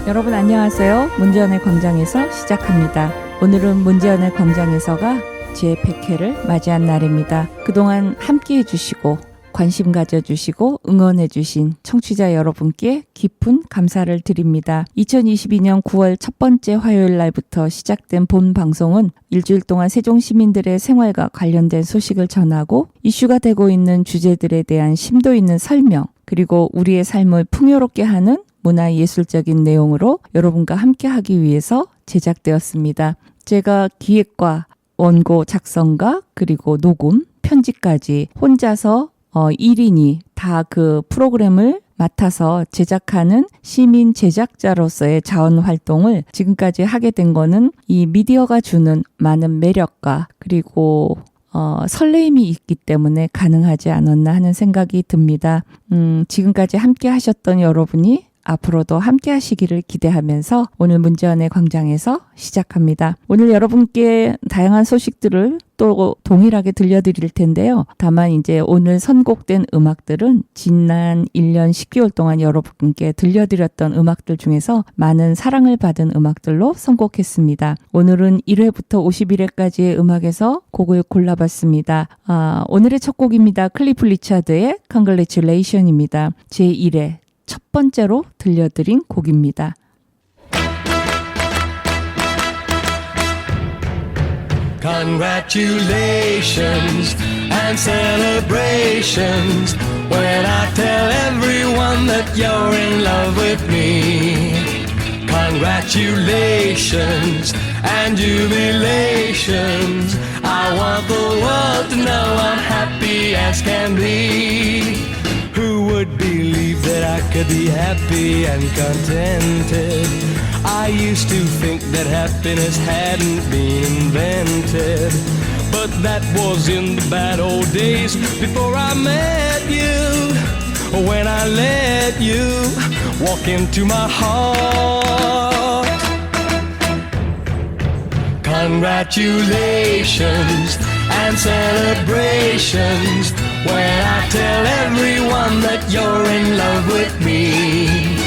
여러분 안녕하세요. 문제연의 광장에서 시작합니다. 오늘은 문제연의 광장에서가 제100회를 맞이한 날입니다. 그동안 함께 해주시고 관심 가져주시고 응원해주신 청취자 여러분께 깊은 감사를 드립니다. 2022년 9월 첫 번째 화요일 날부터 시작된 본 방송은 일주일 동안 세종 시민들의 생활과 관련된 소식을 전하고 이슈가 되고 있는 주제들에 대한 심도 있는 설명, 그리고 우리의 삶을 풍요롭게 하는 문화예술적인 내용으로 여러분과 함께 하기 위해서 제작되었습니다. 제가 기획과 원고 작성가 그리고 녹음, 편집까지 혼자서 1인이 다 그 프로그램을 맡아서 제작하는 시민 제작자로서의 자원 활동을 지금까지 하게 된 거는 이 미디어가 주는 많은 매력과 그리고 설레임이 있기 때문에 가능하지 않았나 하는 생각이 듭니다. 지금까지 함께 하셨던 여러분이 앞으로도 함께 하시기를 기대하면서 오늘 문제연의 광장에서 시작합니다. 오늘 여러분께 다양한 소식들을 또 동일하게 들려드릴 텐데요. 다만 이제 오늘 선곡된 음악들은 지난 1년 10개월 동안 여러분께 들려드렸던 음악들 중에서 많은 사랑을 받은 음악들로 선곡했습니다. 오늘은 1회부터 51회까지의 음악에서 곡을 골라봤습니다. 오늘의 첫 곡입니다. 클리프 리차드의 Congratulation입니다. 제1회 첫 번째로 들려드린 곡입니다. Congratulations and celebrations when I tell everyone that you're in love with me. Congratulations and jubilations. I want the world to know I'm happy as can be. Who would believe that I could be happy and contented? I used to think that happiness hadn't been invented, but that was in the bad old days before I met you. When I let you walk into my heart. Congratulations and celebrations when I tell everyone that you're in love with me.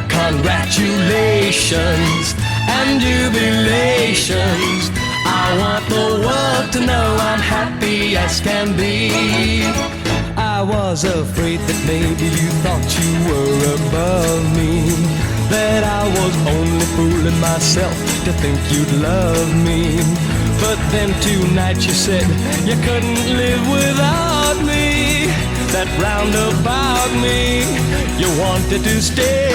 Congratulations and jubilations. I want the world to know I'm happy as can be. I was afraid that maybe you thought you were above me, that I was only fooling myself to think you'd love me. But then tonight you said you couldn't live without me, that round about me you wanted to stay.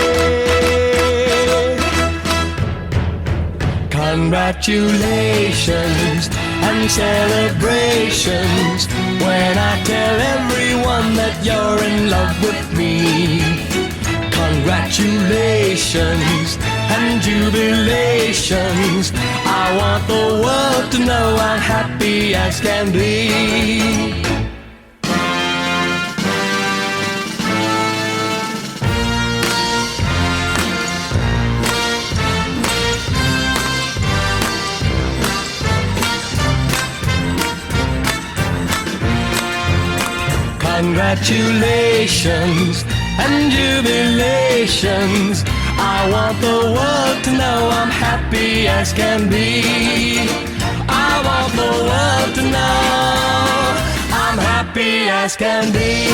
Congratulations and celebrations when I tell everyone that you're in love with me. Congratulations and jubilations. I want the world to know I'm happy as can be. Congratulations and jubilations. I want the world to know I'm happy as can be. I want the world to know I'm happy as can be.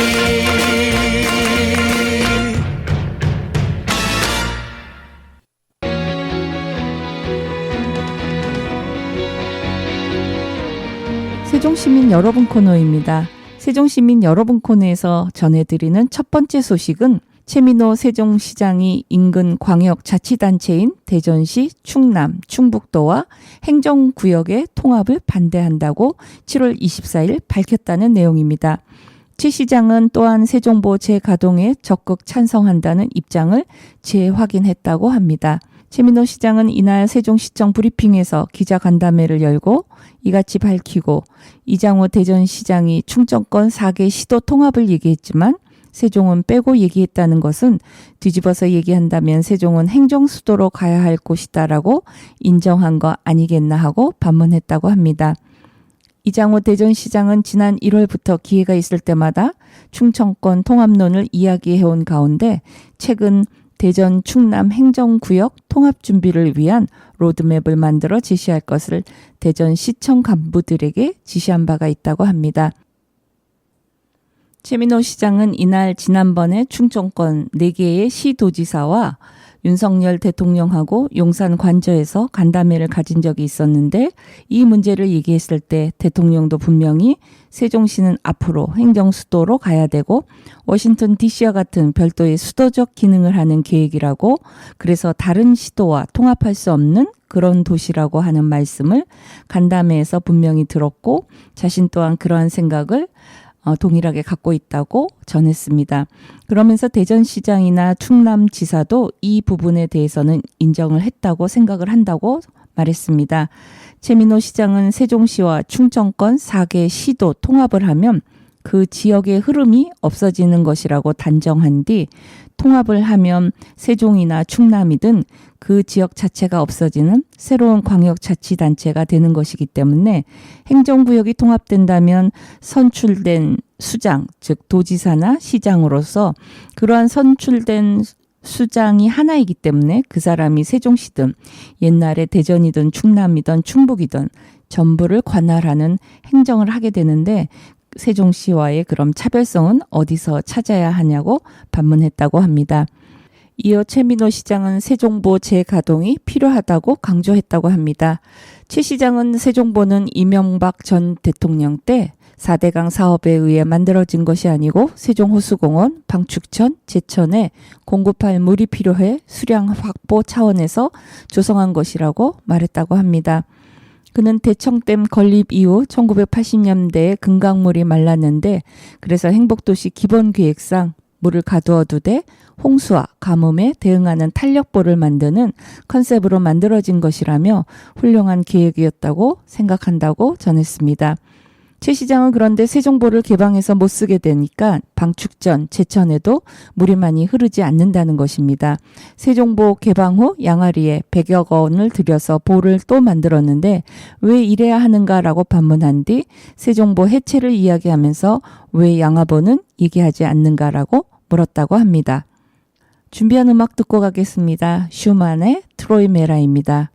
세종시민 여러분 코너입니다. 세종시민 여러분 코너에서 전해드리는 첫 번째 소식은 최민호 세종시장이 인근 광역자치단체인 대전시, 충남, 충북도와 행정구역의 통합을 반대한다고 7월 24일 밝혔다는 내용입니다. 최 시장은 또한 세종보 재가동에 적극 찬성한다는 입장을 재확인했다고 합니다. 최민호 시장은 이날 세종시청 브리핑에서 기자간담회를 열고 이같이 밝히고, 이장호 대전시장이 충청권 4개 시도 통합을 얘기했지만 세종은 빼고 얘기했다는 것은 뒤집어서 얘기한다면 세종은 행정수도로 가야 할 곳이다라고 인정한 거 아니겠나 하고 반문했다고 합니다. 이장호 대전시장은 지난 1월부터 기회가 있을 때마다 충청권 통합론을 이야기해온 가운데 최근 대전 충남 행정구역 통합 준비를 위한 로드맵을 만들어 제시할 것을 대전시청 간부들에게 지시한 바가 있다고 합니다. 최민호 시장은 이날 지난번에 충청권 4개의 시도지사와 윤석열 대통령하고 용산 관저에서 간담회를 가진 적이 있었는데 이 문제를 얘기했을 때 대통령도 분명히 세종시는 앞으로 행정수도로 가야 되고 워싱턴 DC와 같은 별도의 수도적 기능을 하는 계획이라고, 그래서 다른 시도와 통합할 수 없는 그런 도시라고 하는 말씀을 간담회에서 분명히 들었고 자신 또한 그러한 생각을 동일하게 갖고 있다고 전했습니다. 그러면서 대전시장이나 충남지사도 이 부분에 대해서는 인정을 했다고 생각을 한다고 말했습니다. 최민호 시장은 세종시와 충청권 4개 시도 통합을 하면 그 지역의 흐름이 없어지는 것이라고 단정한 뒤 통합을 하면 세종이나 충남이든 그 지역 자체가 없어지는 새로운 광역자치단체가 되는 것이기 때문에 행정구역이 통합된다면 선출된 수장, 즉 도지사나 시장으로서 그러한 선출된 수장이 하나이기 때문에 그 사람이 세종시든 옛날에 대전이든 충남이든 충북이든 전부를 관할하는 행정을 하게 되는데 세종시와의 그럼 차별성은 어디서 찾아야 하냐고 반문했다고 합니다. 이어 최민호 시장은 세종보 재가동이 필요하다고 강조했다고 합니다. 최 시장은 세종보는 이명박 전 대통령 때 4대강 사업에 의해 만들어진 것이 아니고 세종호수공원, 방축천, 제천에 공급할 물이 필요해 수량 확보 차원에서 조성한 것이라고 말했다고 합니다. 그는 대청댐 건립 이후 1980년대에 금강물이 말랐는데 그래서 행복도시 기본계획상 물을 가두어 두되 홍수와 가뭄에 대응하는 탄력보를 만드는 컨셉으로 만들어진 것이라며 훌륭한 계획이었다고 생각한다고 전했습니다. 최 시장은 그런데 세종보를 개방해서 못 쓰게 되니까 방축전, 제천에도 물이 많이 흐르지 않는다는 것입니다. 세종보 개방 후 양아리에 100여 원을 들여서 보를 또 만들었는데 왜 이래야 하는가라고 반문한 뒤 세종보 해체를 이야기하면서 왜 양화보는 얘기하지 않는가라고 물었다고 합니다. 준비한 음악 듣고 가겠습니다. 슈만의 트로이 메라입니다.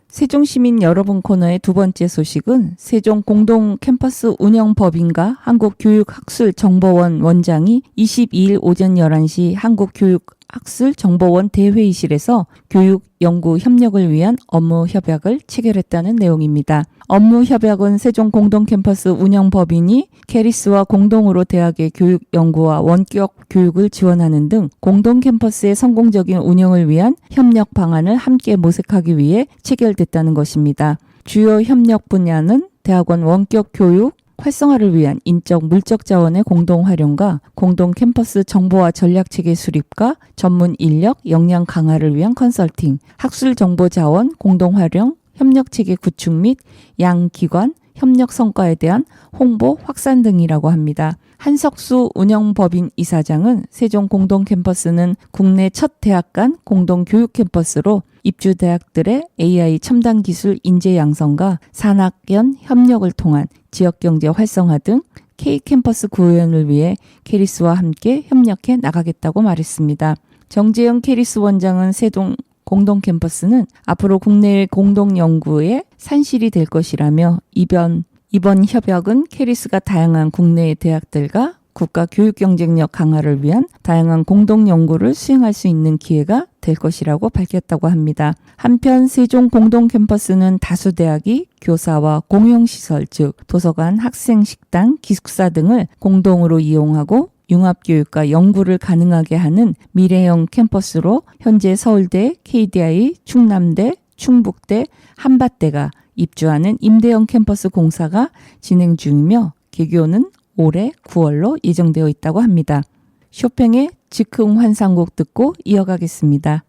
세종시민 여러분 코너의 두 번째 소식은 세종 공동 캠퍼스 운영법인과 한국교육학술정보원 원장이 22일 오전 11시 한국교육학술정보원 대회의실에서 교육 연구 협력을 위한 업무 협약을 체결했다는 내용입니다. 업무 협약은 세종 공동 캠퍼스 운영법인이 캐리스와 공동으로 대학의 교육 연구와 원격 교육을 지원하는 등 공동 캠퍼스의 성공적인 운영을 위한 협력 방안을 함께 모색하기 위해 체결됐다는 것입니다. 주요 협력 분야는 대학원 원격 교육 활성화를 위한 인적 물적 자원의 공동 활용과 공동 캠퍼스 정보화 전략 체계 수립과 전문 인력 역량 강화를 위한 컨설팅, 학술 정보 자원 공동 활용, 협력 체계 구축 및 양기관 협력 성과에 대한 홍보 확산 등이라고 합니다. 한석수 운영법인 이사장은 세종 공동 캠퍼스는 국내 첫 대학 간 공동 교육 캠퍼스로 입주 대학들의 AI 첨단 기술 인재 양성과 산학연 협력을 통한 지역 경제 활성화 등 K캠퍼스 구현을 위해 캐리스와 함께 협력해 나가겠다고 말했습니다. 정재영 캐리스 원장은 세종 공동 캠퍼스는 앞으로 국내의 공동 연구의 산실이 될 것이라며 이번 협약은 캐리스가 다양한 국내의 대학들과 국가 교육 경쟁력 강화를 위한 다양한 공동 연구를 수행할 수 있는 기회가 될 것이라고 밝혔다고 합니다. 한편 세종 공동 캠퍼스는 다수 대학이 교사와 공용시설 즉 도서관, 학생식당, 기숙사 등을 공동으로 이용하고 융합교육과 연구를 가능하게 하는 미래형 캠퍼스로 현재 서울대, KDI, 충남대, 충북대, 한밭대가 입주하는 임대형 캠퍼스 공사가 진행 중이며 개교는 올해 9월로 예정되어 있다고 합니다. 쇼팽의 즉흥 환상곡 듣고 이어가겠습니다.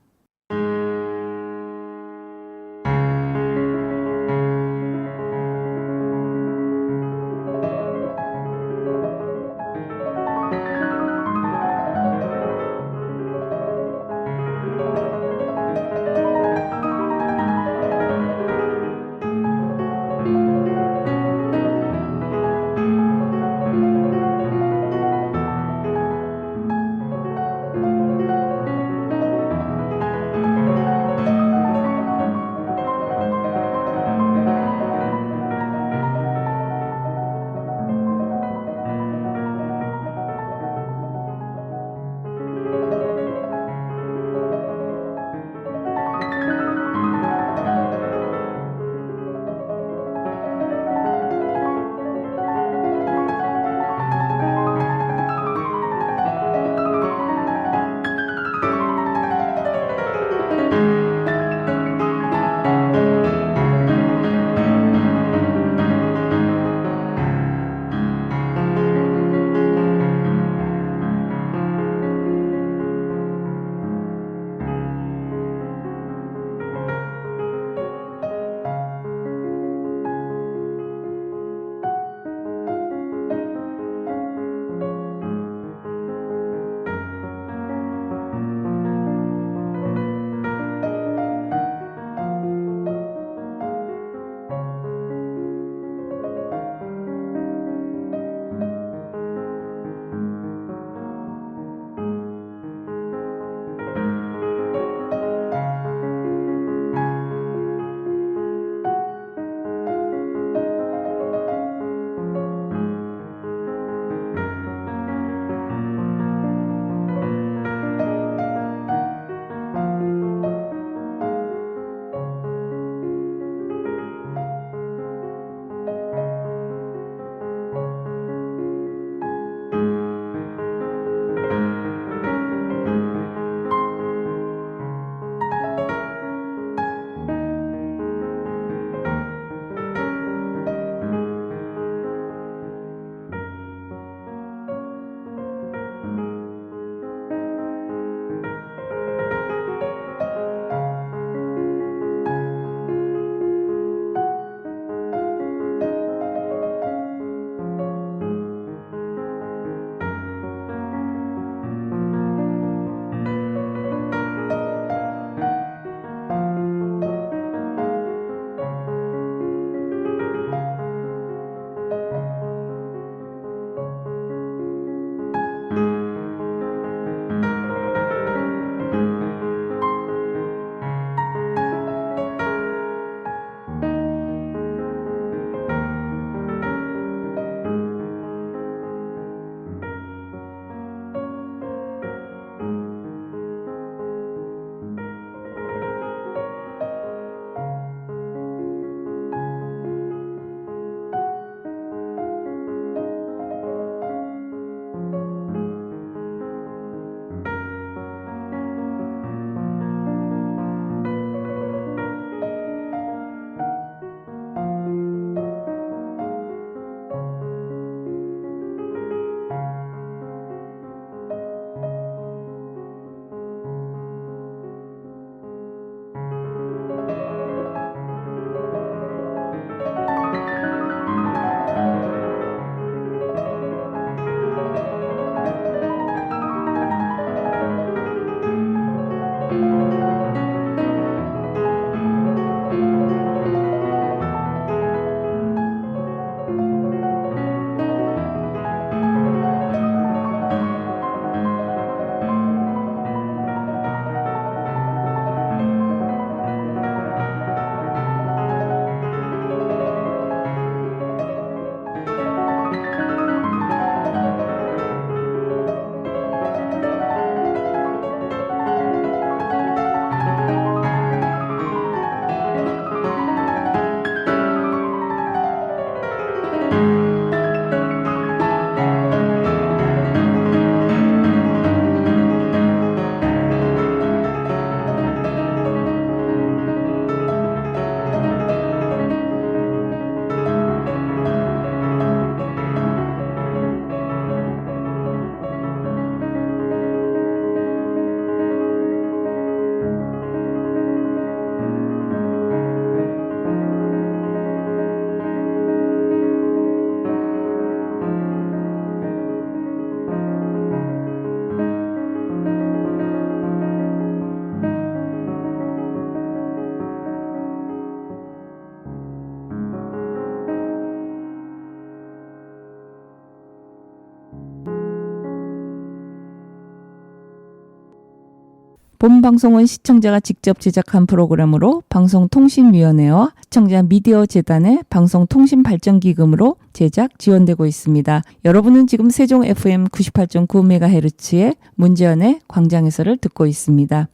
본 방송은 시청자가 직접 제작한 프로그램으로 방송통신위원회와 시청자 미디어재단의 방송통신발전기금으로 제작 지원되고 있습니다. 여러분은 지금 세종 FM 98.9MHz의 문제연의 광장에서를 듣고 있습니다.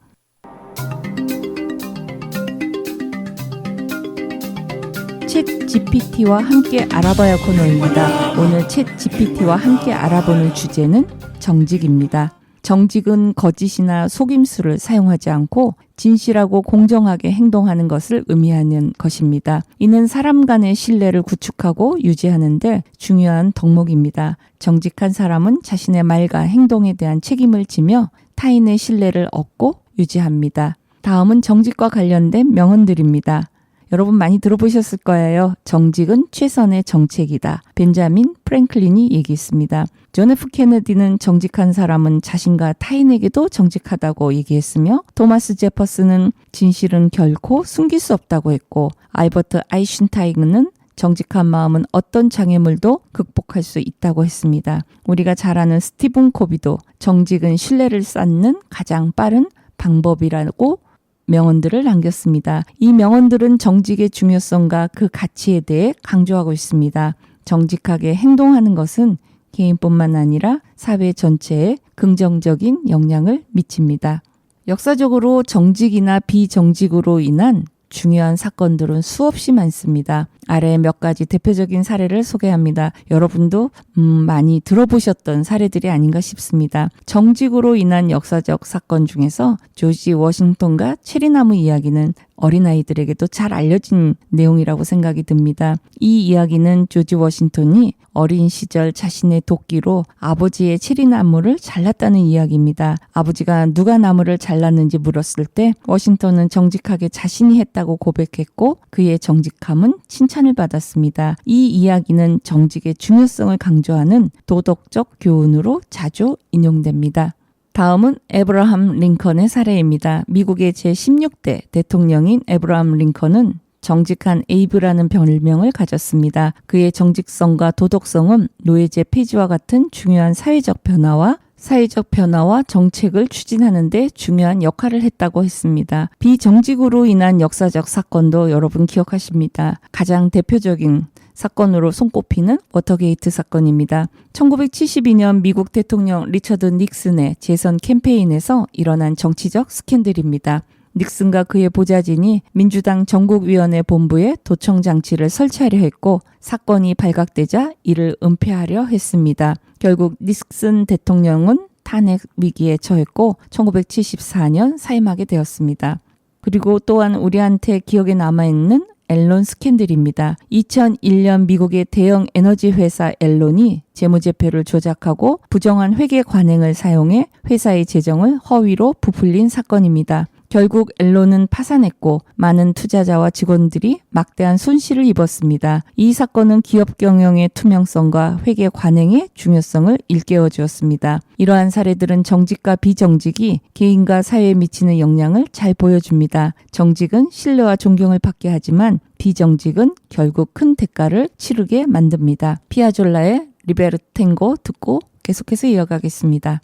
챗 GPT와 함께 알아봐야 코너입니다. 오늘 챗 GPT와 함께 알아보는 주제는 정직입니다. 정직은 거짓이나 속임수를 사용하지 않고 진실하고 공정하게 행동하는 것을 의미하는 것입니다. 이는 사람 간의 신뢰를 구축하고 유지하는 데 중요한 덕목입니다. 정직한 사람은 자신의 말과 행동에 대한 책임을 지며 타인의 신뢰를 얻고 유지합니다. 다음은 정직과 관련된 명언들입니다. 여러분 많이 들어보셨을 거예요. 정직은 최선의 정책이다. 벤자민 프랭클린이 얘기했습니다. 존 F 케네디는 정직한 사람은 자신과 타인에게도 정직하다고 얘기했으며 토마스 제퍼슨은 진실은 결코 숨길 수 없다고 했고 알버트 아인슈타인은 정직한 마음은 어떤 장애물도 극복할 수 있다고 했습니다. 우리가 잘 아는 스티븐 코비도 정직은 신뢰를 쌓는 가장 빠른 방법이라고 명언들을 남겼습니다. 이 명언들은 정직의 중요성과 그 가치에 대해 강조하고 있습니다. 정직하게 행동하는 것은 개인뿐만 아니라 사회 전체에 긍정적인 영향을 미칩니다. 역사적으로 정직이나 비정직으로 인한 중요한 사건들은 수없이 많습니다. 아래 몇 가지 대표적인 사례를 소개합니다. 여러분도 많이 들어보셨던 사례들이 아닌가 싶습니다. 정직으로 인한 역사적 사건 중에서 조지 워싱턴과 체리나무 이야기는 어린아이들에게도 잘 알려진 내용이라고 생각이 듭니다. 이 이야기는 조지 워싱턴이 어린 시절 자신의 도끼로 아버지의 체리나무를 잘랐다는 이야기입니다. 아버지가 누가 나무를 잘랐는지 물었을 때 워싱턴은 정직하게 자신이 했다고 고백했고 그의 정직함은 칭찬을 받았습니다. 이 이야기는 정직의 중요성을 강조하는 도덕적 교훈으로 자주 인용됩니다. 다음은 에브라함 링컨의 사례입니다. 미국의 제16대 대통령인 에브라함 링컨은 정직한 에이브라는 별명을 가졌습니다. 그의 정직성과 도덕성은 노예제 폐지와 같은 중요한 사회적 변화와 정책을 추진하는 데 중요한 역할을 했다고 했습니다. 비정직으로 인한 역사적 사건도 여러분 기억하십니다. 가장 대표적인 사건으로 손꼽히는 워터게이트 사건입니다. 1972년 미국 대통령 리처드 닉슨의 재선 캠페인에서 일어난 정치적 스캔들입니다. 닉슨과 그의 보좌진이 민주당 전국위원회 본부에 도청 장치를 설치하려 했고 사건이 발각되자 이를 은폐하려 했습니다. 결국 닉슨 대통령은 탄핵 위기에 처했고 1974년 사임하게 되었습니다. 그리고 또한 우리한테 기억에 남아있는 앨런 스캔들입니다. 2001년 미국의 대형 에너지 회사 앨런이 재무제표를 조작하고 부정한 회계 관행을 사용해 회사의 재정을 허위로 부풀린 사건입니다. 결국 앨런은 파산했고 많은 투자자와 직원들이 막대한 손실을 입었습니다. 이 사건은 기업 경영의 투명성과 회계 관행의 중요성을 일깨워 주었습니다. 이러한 사례들은 정직과 비정직이 개인과 사회에 미치는 영향을 잘 보여줍니다. 정직은 신뢰와 존경을 받게 하지만 비정직은 결국 큰 대가를 치르게 만듭니다. 피아졸라의 리베르탱고 듣고 계속해서 이어가겠습니다.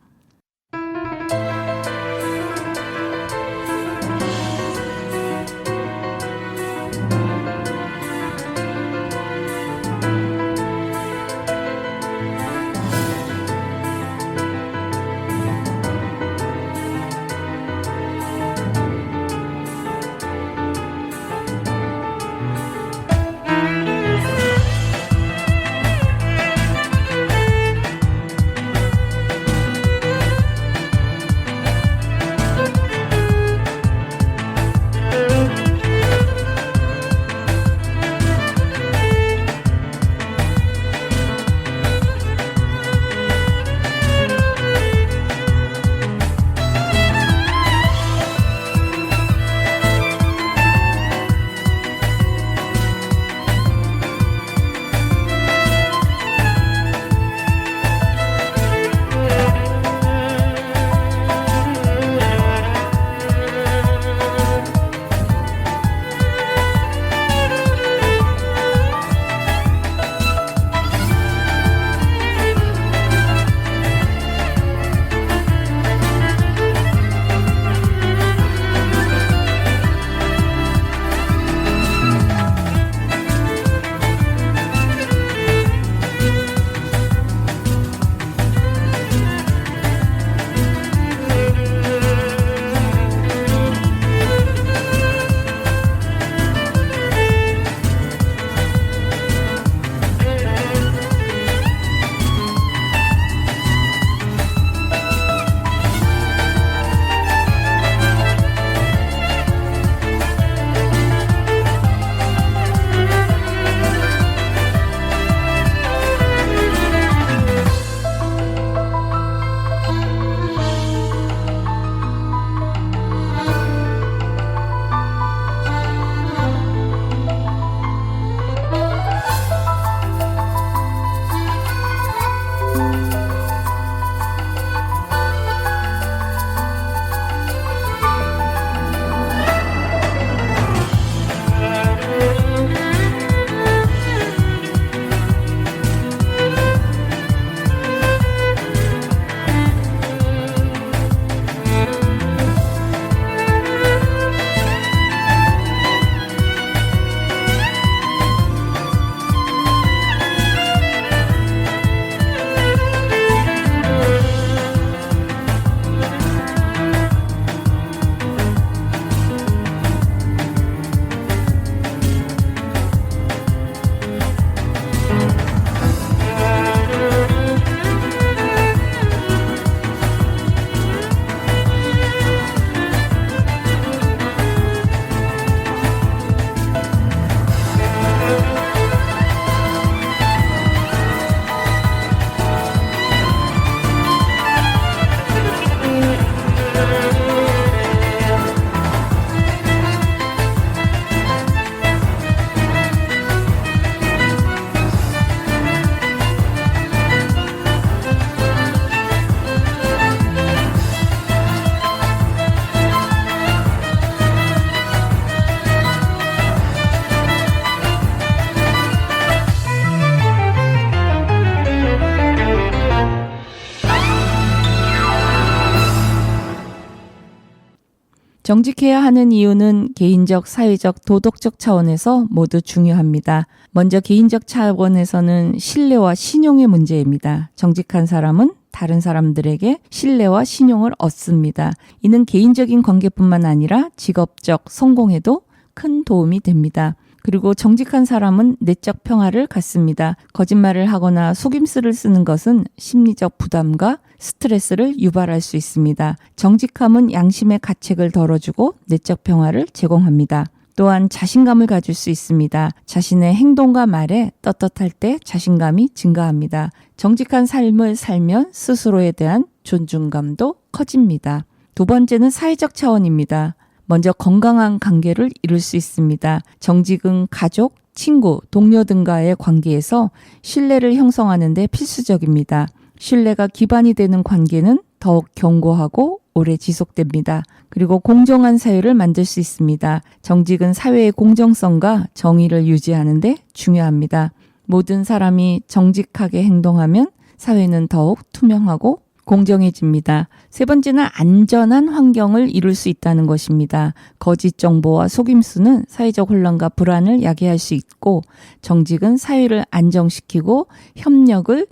정직해야 하는 이유는 개인적, 사회적, 도덕적 차원에서 모두 중요합니다. 먼저 개인적 차원에서는 신뢰와 신용의 문제입니다. 정직한 사람은 다른 사람들에게 신뢰와 신용을 얻습니다. 이는 개인적인 관계뿐만 아니라 직업적 성공에도 큰 도움이 됩니다. 그리고 정직한 사람은 내적 평화를 갖습니다. 거짓말을 하거나 속임수를 쓰는 것은 심리적 부담과 스트레스를 유발할 수 있습니다. 정직함은 양심의 가책을 덜어주고 내적 평화를 제공합니다. 또한 자신감을 가질 수 있습니다. 자신의 행동과 말에 떳떳할 때 자신감이 증가합니다. 정직한 삶을 살면 스스로에 대한 존중감도 커집니다. 두 번째는 사회적 차원입니다. 먼저 건강한 관계를 이룰 수 있습니다. 정직은 가족, 친구, 동료 등과의 관계에서 신뢰를 형성하는 데 필수적입니다. 신뢰가 기반이 되는 관계는 더욱 견고하고 오래 지속됩니다. 그리고 공정한 사회를 만들 수 있습니다. 정직은 사회의 공정성과 정의를 유지하는 데 중요합니다. 모든 사람이 정직하게 행동하면 사회는 더욱 투명하고 공정해집니다. 세 번째는 안전한 환경을 이룰 수 있다는 것입니다. 거짓 정보와 속임수는 사회적 혼란과 불안을 야기할 수 있고 정직은 사회를 안정시키고 협력을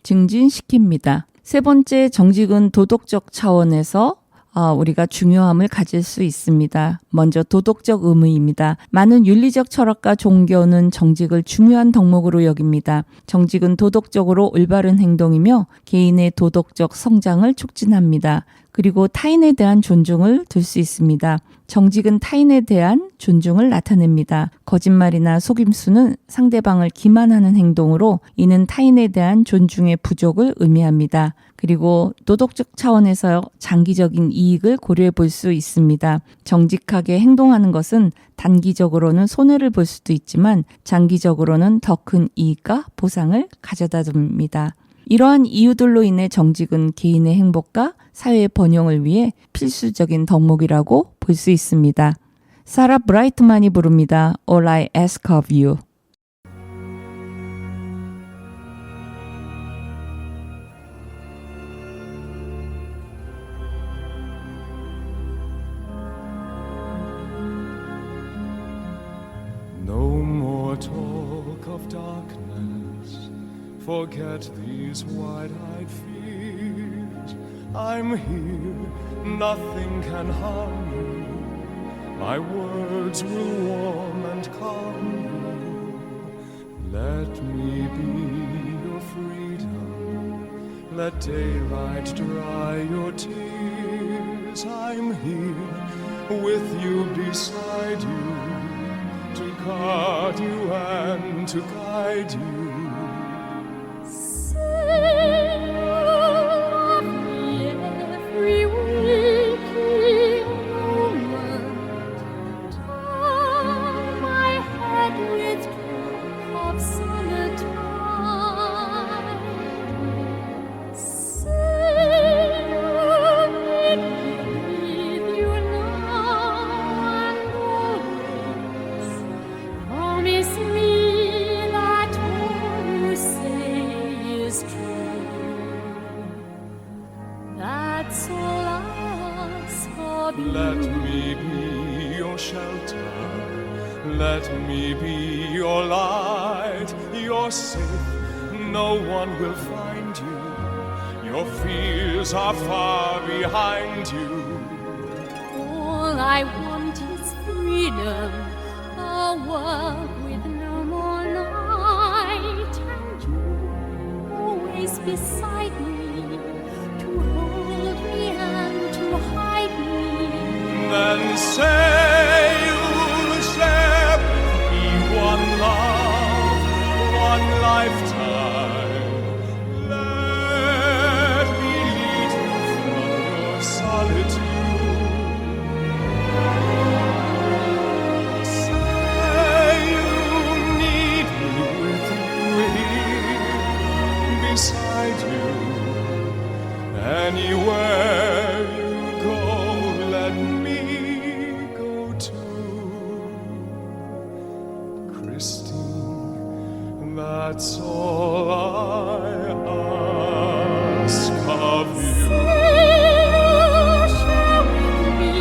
증진시킵니다. 세 번째, 정직은 도덕적 차원에서 우리가 중요함을 가질 수 있습니다. 먼저 도덕적 의무입니다. 많은 윤리적 철학과 종교는 정직을 중요한 덕목으로 여깁니다. 정직은 도덕적으로 올바른 행동이며 개인의 도덕적 성장을 촉진합니다. 그리고 타인에 대한 존중을 둘 수 있습니다. 정직은 타인에 대한 존중을 나타냅니다. 거짓말이나 속임수는 상대방을 기만하는 행동으로 이는 타인에 대한 존중의 부족을 의미합니다. 그리고 도덕적 차원에서 장기적인 이익을 고려해 볼 수 있습니다. 정직하게 행동하는 것은 단기적으로는 손해를 볼 수도 있지만 장기적으로는 더 큰 이익과 보상을 가져다 줍니다. 이러한 이유들로 인해 정직은 개인의 행복과 사회의 번영을 위해 필수적인 덕목이라고 볼 수 있습니다. 사라 브라이트만이 부릅니다. All I Ask of You. No more talk of darkness. Forget these wide-eyed fears. I'm here, nothing can harm you. My words will warm and calm you. Let me be your freedom. Let daylight dry your tears. I'm here with you, beside you, to guard you and to guide you. Let me be your shelter. Let me be your light. You're safe, no one will find you. Your fears are far behind you. All I want is freedom, a world with no more night, and you always beside me, to hold me and to hide me. Then say you'll share with me one love, one lifetime. Let me lead you from your solitude. Say you need me with you here, beside you, anywhere you go, let me go too. Christine, that's all I ask of you. Share with me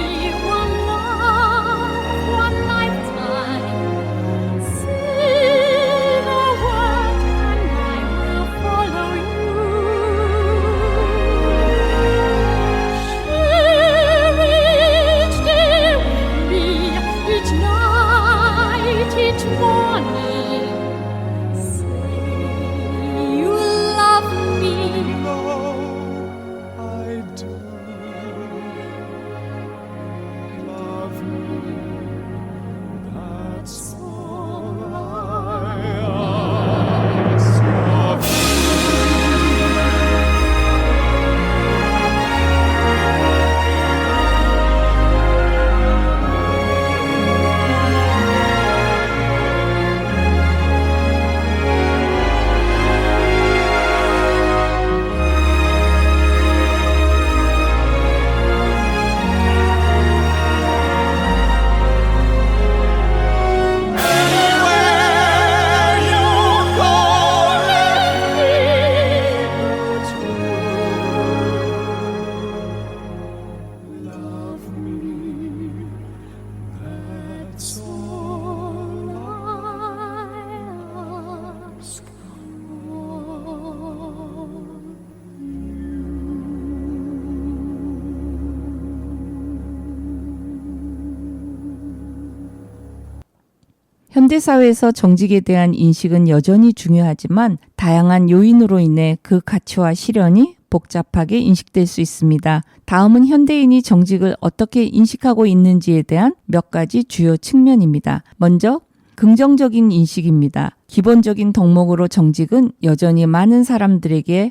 현대사회에서 정직에 대한 인식은 여전히 중요하지만 다양한 요인으로 인해 그 가치와 실현이 복잡하게 인식될 수 있습니다. 다음은 현대인이 정직을 어떻게 인식하고 있는지에 대한 몇 가지 주요 측면입니다. 먼저 긍정적인 인식입니다. 기본적인 덕목으로 정직은 여전히 많은 사람들에게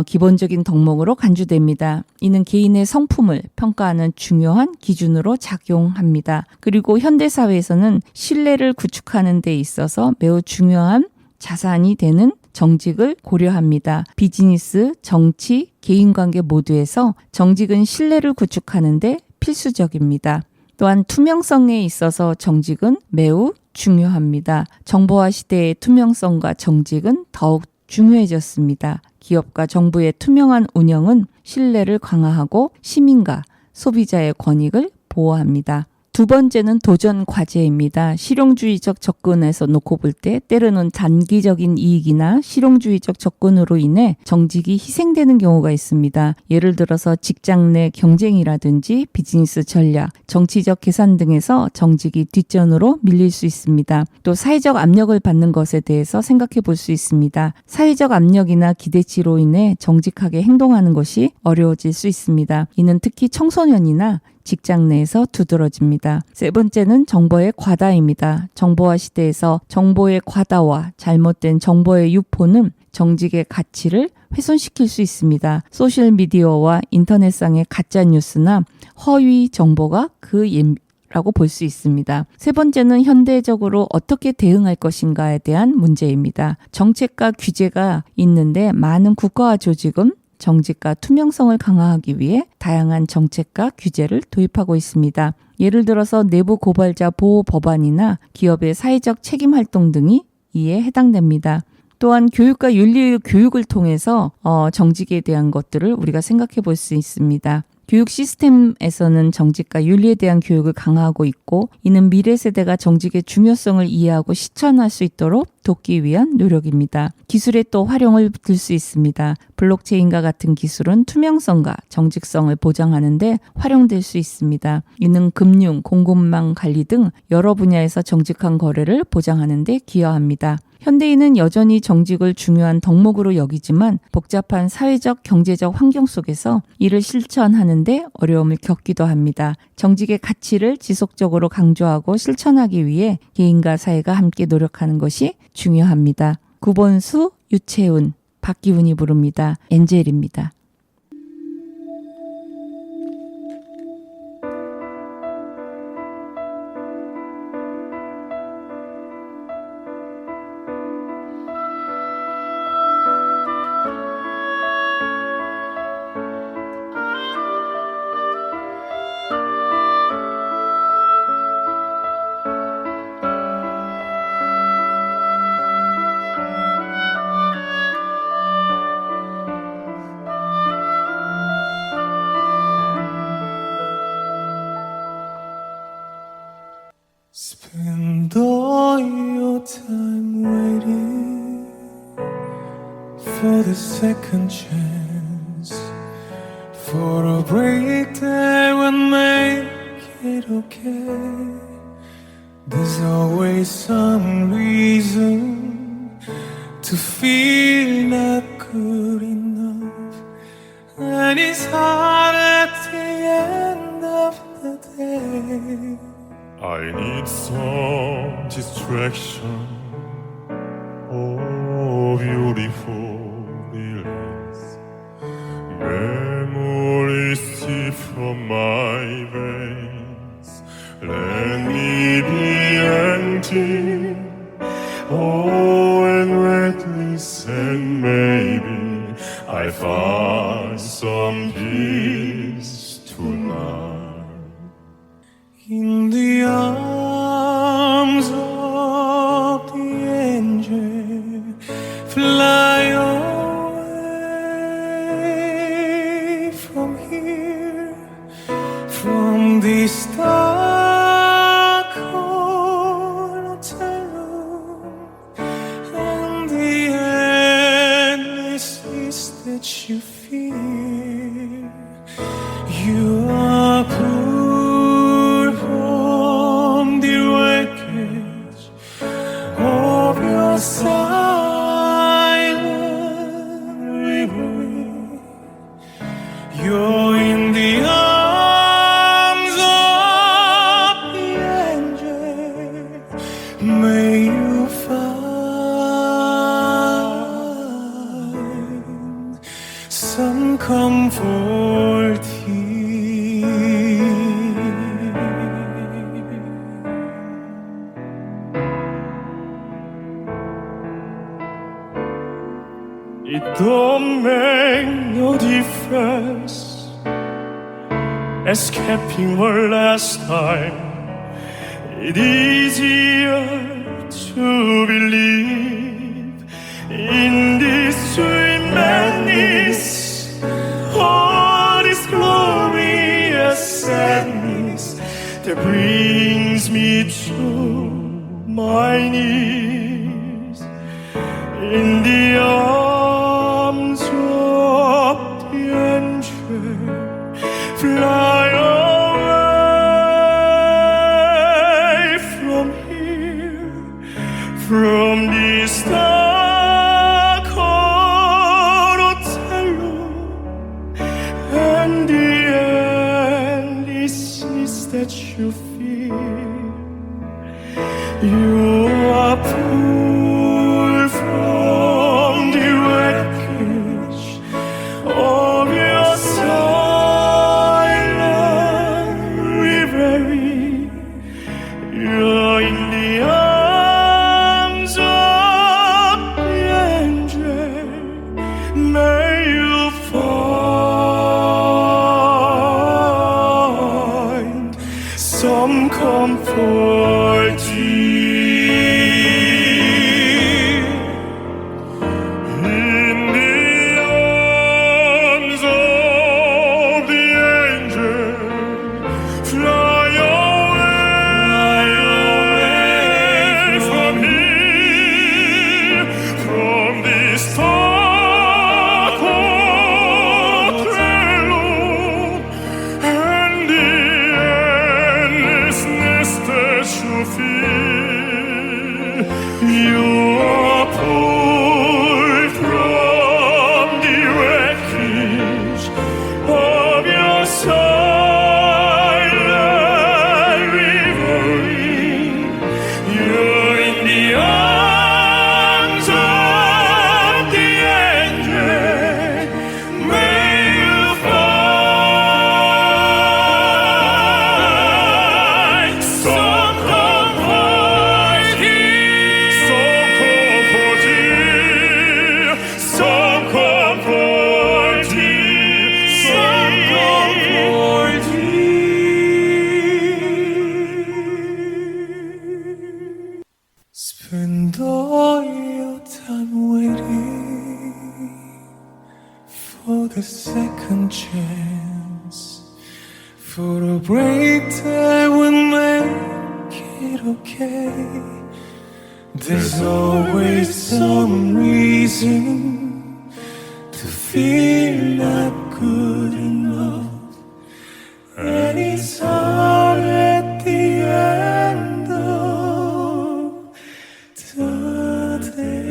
기본적인 덕목으로 간주됩니다. 이는 개인의 성품을 평가하는 중요한 기준으로 작용합니다. 그리고 현대사회에서는 신뢰를 구축하는 데 있어서 매우 중요한 자산이 되는 정직을 고려합니다. 비즈니스, 정치, 개인관계 모두에서 정직은 신뢰를 구축하는 데 필수적입니다. 또한 투명성에 있어서 정직은 매우 중요합니다. 정보화 시대의 투명성과 정직은 더욱 중요해졌습니다. 기업과 정부의 투명한 운영은 신뢰를 강화하고 시민과 소비자의 권익을 보호합니다. 두 번째는 도전 과제입니다. 실용주의적 접근에서 놓고 볼 때 때로는 단기적인 이익이나 실용주의적 접근으로 인해 정직이 희생되는 경우가 있습니다. 예를 들어서 직장 내 경쟁이라든지 비즈니스 전략, 정치적 계산 등에서 정직이 뒷전으로 밀릴 수 있습니다. 또 사회적 압력을 받는 것에 대해서 생각해 볼 수 있습니다. 사회적 압력이나 기대치로 인해 정직하게 행동하는 것이 어려워질 수 있습니다. 이는 특히 청소년이나 직장 내에서 두드러집니다. 세 번째는 정보의 과다입니다. 정보화 시대에서 정보의 과다와 잘못된 정보의 유포는 정직의 가치를 훼손시킬 수 있습니다. 소셜미디어와 인터넷상의 가짜 뉴스나 허위 정보가 그 예라고 볼 수 있습니다. 세 번째는 현대적으로 어떻게 대응할 것인가에 대한 문제입니다. 정책과 규제가 있는데 많은 국가와 조직은 정직과 투명성을 강화하기 위해 다양한 정책과 규제를 도입하고 있습니다. 예를 들어서 내부 고발자 보호 법안이나 기업의 사회적 책임 활동 등이 이에 해당됩니다. 또한 교육과 윤리 교육을 통해서 정직에 대한 것들을 우리가 생각해 볼 수 있습니다. 교육 시스템에서는 정직과 윤리에 대한 교육을 강화하고 있고 이는 미래 세대가 정직의 중요성을 이해하고 실천할 수 있도록 돕기 위한 노력입니다. 기술의 또 활용을 들 수 있습니다. 블록체인과 같은 기술은 투명성과 정직성을 보장하는 데 활용될 수 있습니다. 이는 금융, 공급망 관리 등 여러 분야에서 정직한 거래를 보장하는 데 기여합니다. 현대인은 여전히 정직을 중요한 덕목으로 여기지만 복잡한 사회적, 경제적 환경 속에서 이를 실천하는데 어려움을 겪기도 합니다. 정직의 가치를 지속적으로 강조하고 실천하기 위해 개인과 사회가 함께 노력하는 것이 중요합니다. 구본수, 유채훈, 박기훈이 부릅니다. 엔젤입니다. Spend all your time waiting for the second chance, for a break that will make it okay. There's always some reason to feel not good enough, and it's hard at the end of the day. I need some distraction. Oh, beautiful release. Memories steal from my veins. Let me be empty. Oh, and reckless, and maybe I find some peace tonight. In the arms of the angel, fly away from here, from this dark hotel room, and the endlessness that you fear. You are poor. don't make no difference. Escaping one last time, it's easier to believe in this sweet madness, all this glorious sadness that brings me to my knees in the arms of the angel. Fly away from here, from this dark hotel, and the endlessness that you feel. You are pulled from the wreckage of your silent reverie. You're in the arms of the angel. May you find some comfort in the arms of the angel. Fly away from here, from this dark hotel, and the endlessness that you feel. You are pulled from the wreckage of your silent reverie. You're in the arms of the angel. May you find some comfort here, some comfort here, some comfort here, some comfort here. Spend all your time waiting for the second chance, for a break that will make it okay. There's always some reason to feel not good enough, and it's hard at the end of the day.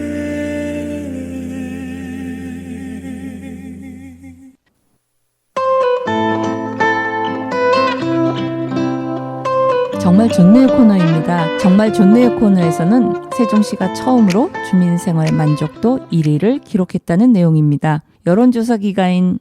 정말 좋네요 코너입니다. 정말 좋네요 코너에서는 세종시가 처음으로 주민생활 만족도 1위를 기록했다는 내용입니다. 여론조사 기관인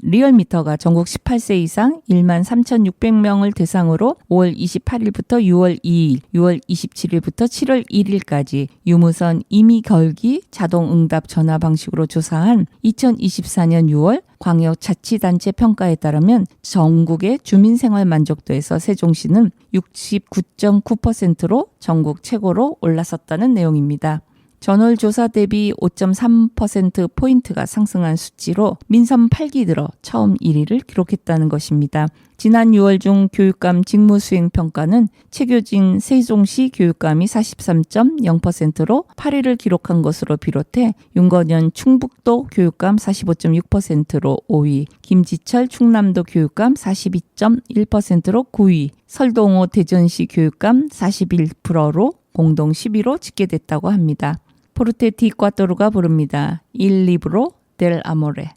리얼미터가 전국 18세 이상 1만 3,600명을 대상으로 5월 28일부터 6월 2일, 6월 27일부터 7월 1일까지 유무선 임의결기 자동응답 전화 방식으로 조사한 2024년 6월 광역자치단체 평가에 따르면 전국의 주민생활 만족도에서 세종시는 69.9%로 전국 최고로 올라섰다는 내용입니다. 전월 조사 대비 5.3%포인트가 상승한 수치로 민선 8기 들어 처음 1위를 기록했다는 것입니다. 지난 6월 중 교육감 직무수행 평가는 최교진 세종시 교육감이 43.0%로 8위를 기록한 것으로 비롯해 윤건현 충북도 교육감 45.6%로 5위, 김지철 충남도 교육감 42.1%로 9위, 설동호 대전시 교육감 41%로 공동 10위로 집계됐다고 합니다. 포르테 디 꽈토르가 부릅니다. Il libro del amore.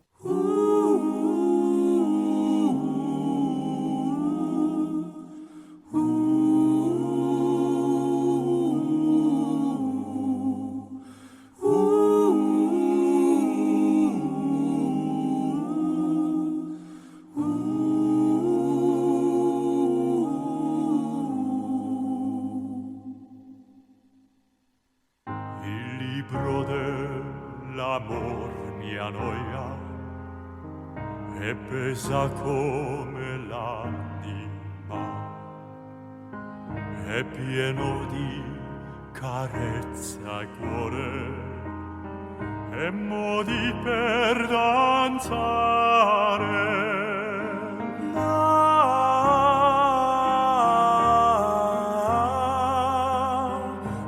Il libro dell'amor mia noia è pesa come l'anima, è pieno di carezza il cuore e modi per danzare.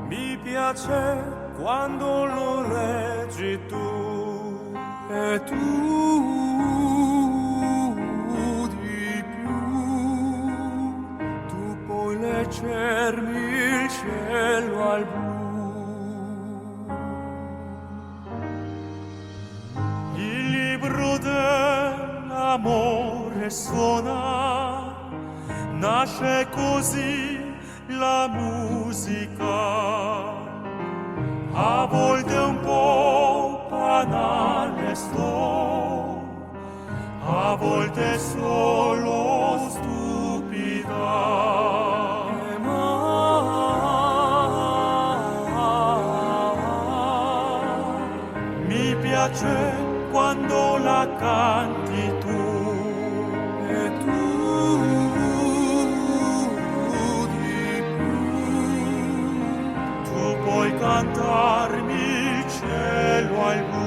Mi piace quando lo reggi tu e tu di più, tu puoi leggermi il cielo al blu. Il libro dell'amore suona, nasce così la musica, a volte un po' banale sto, a volte solo stupida. Mi piace quando la canti tu e tu di più, tu puoi cantarmi il cielo al blu.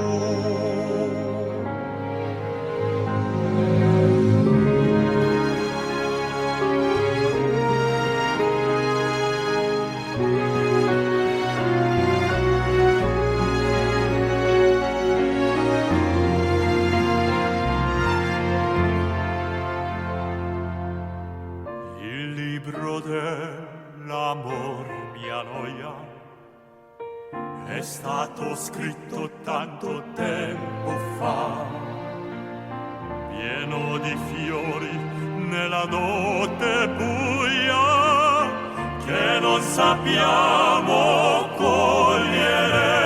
Il libro dell'amor mia noia è stato scritto tanto tempo fa, pieno di fiori nella notte buia che non sappiamo cogliere.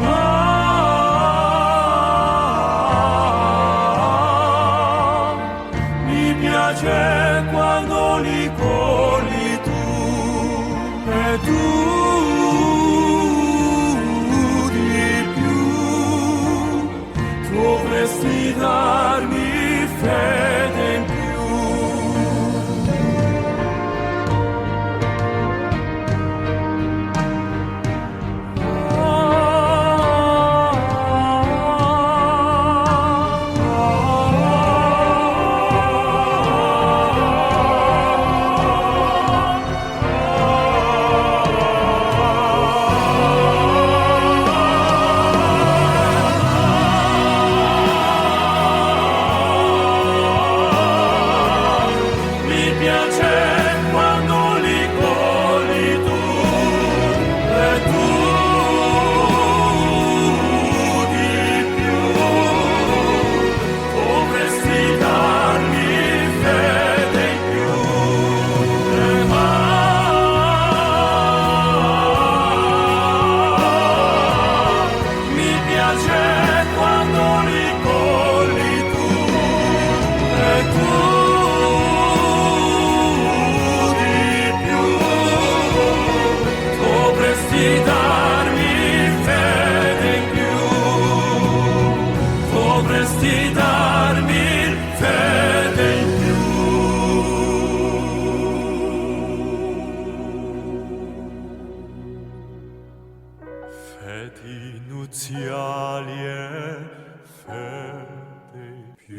Ma mi piace quando li cogli tu e tu dovresti darmi fede in più. Dovresti darmi fede in più. Fedi nuziali e fede in più.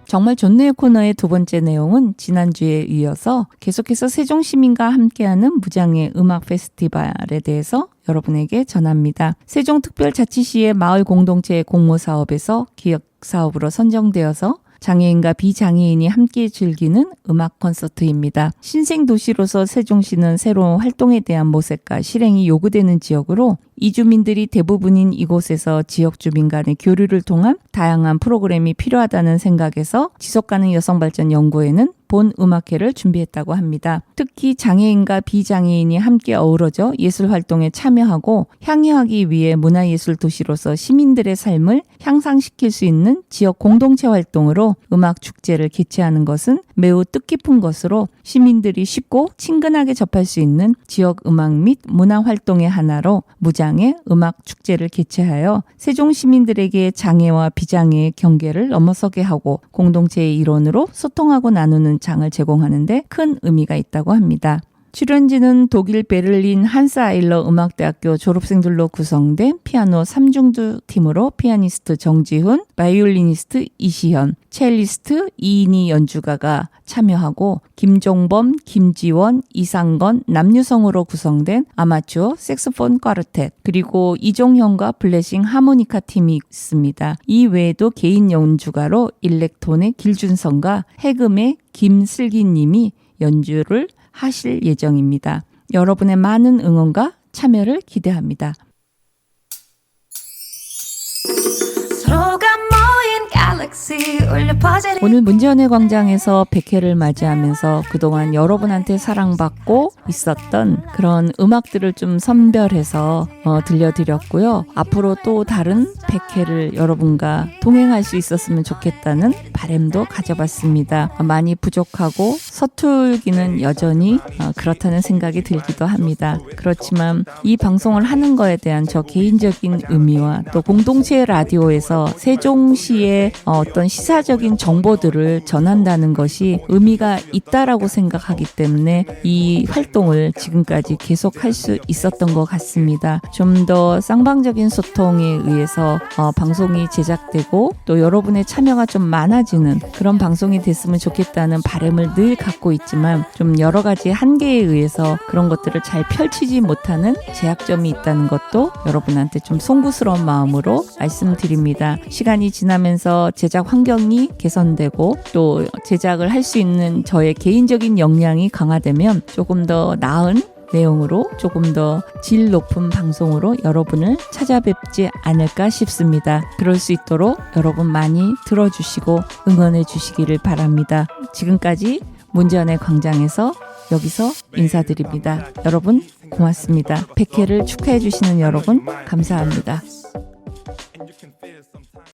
정말 좋네요 코너의 두 번째 내용은 지난주에 이어서 계속해서 세종시민과 함께하는 무장의 음악 페스티벌에 대해서 여러분에게 전합니다. 세종특별자치시의 마을 공동체 공모 사업에서 기획 사업으로 선정되어서 장애인과 비장애인이 함께 즐기는 음악 콘서트입니다. 신생도시로서 세종시는 새로운 활동에 대한 모색과 실행이 요구되는 지역으로 이주민들이 대부분인 이곳에서 지역 주민 간의 교류를 통한 다양한 프로그램이 필요하다는 생각에서 지속가능 여성발전 연구에는 본 음악회를 준비했다고 합니다. 특히 장애인과 비장애인이 함께 어우러져 예술활동에 참여하고 향유하기 위해 문화예술 도시로서 시민들의 삶을 향상시킬 수 있는 지역 공동체 활동으로 음악 축제를 개최하는 것은 매우 뜻깊은 것으로 시민들이 쉽고 친근하게 접할 수 있는 지역 음악 및 문화 활동의 하나로 무장애 음악 축제를 개최하여 세종 시민들에게 장애와 비장애의 경계를 넘어서게 하고 공동체의 일원으로 소통하고 나누는 장을 제공하는 데 큰 의미가 있다고 합니다. 출연진은 독일 베를린 한스 아일러 음악대학교 졸업생들로 구성된 피아노 3중두 팀으로 피아니스트 정지훈, 바이올리니스트 이시현, 첼리스트 이인희 연주가가 참여하고 김종범, 김지원, 이상건, 남유성으로 구성된 아마추어 색소폰 꽈르텟 그리고 이종현과 블레싱 하모니카 팀이 있습니다. 이 외에도 개인 연주가로 일렉톤의 길준성과 해금의 김슬기님이 연주를 하실 예정입니다. 여러분의 많은 응원과 참여를 기대합니다. 오늘 문제연의 광장에서 100회를 맞이하면서 그동안 여러분한테 사랑받고 있었던 그런 음악들을 좀 선별해서 들려드렸고요. 앞으로 또 다른 100회를 여러분과 동행할 수 있었으면 좋겠다는 바람도 가져봤습니다. 많이 부족하고 서툴기는 여전히 그렇다는 생각이 들기도 합니다. 그렇지만 이 방송을 하는 거에 대한 저 개인적인 의미와 또 공동체 라디오에서 세종시의 어떤 시사적인 정보들을 전한다는 것이 의미가 있다라고 생각하기 때문에 이 활동을 지금까지 계속할 수 있었던 것 같습니다. 좀 더 쌍방적인 소통에 의해서 방송이 제작되고 또 여러분의 참여가 좀 많아지는 그런 방송이 됐으면 좋겠다는 바람을 늘 갖고 있지만 좀 여러 가지 한계에 의해서 그런 것들을 잘 펼치지 못하는 제약점이 있다는 것도 여러분한테 좀 송구스러운 마음으로 말씀드립니다. 시간이 지나면서 제작 환경이 개선되고 또 제작을 할 수 있는 저의 개인적인 역량이 강화되면 조금 더 나은 내용으로 조금 더 질 높은 방송으로 여러분을 찾아뵙지 않을까 싶습니다. 그럴 수 있도록 여러분 많이 들어주시고 응원해 주시기를 바랍니다. 지금까지 문제연의 광장에서 여기서 인사드립니다. 여러분 고맙습니다. 100회를 축하해 주시는 여러분 감사합니다.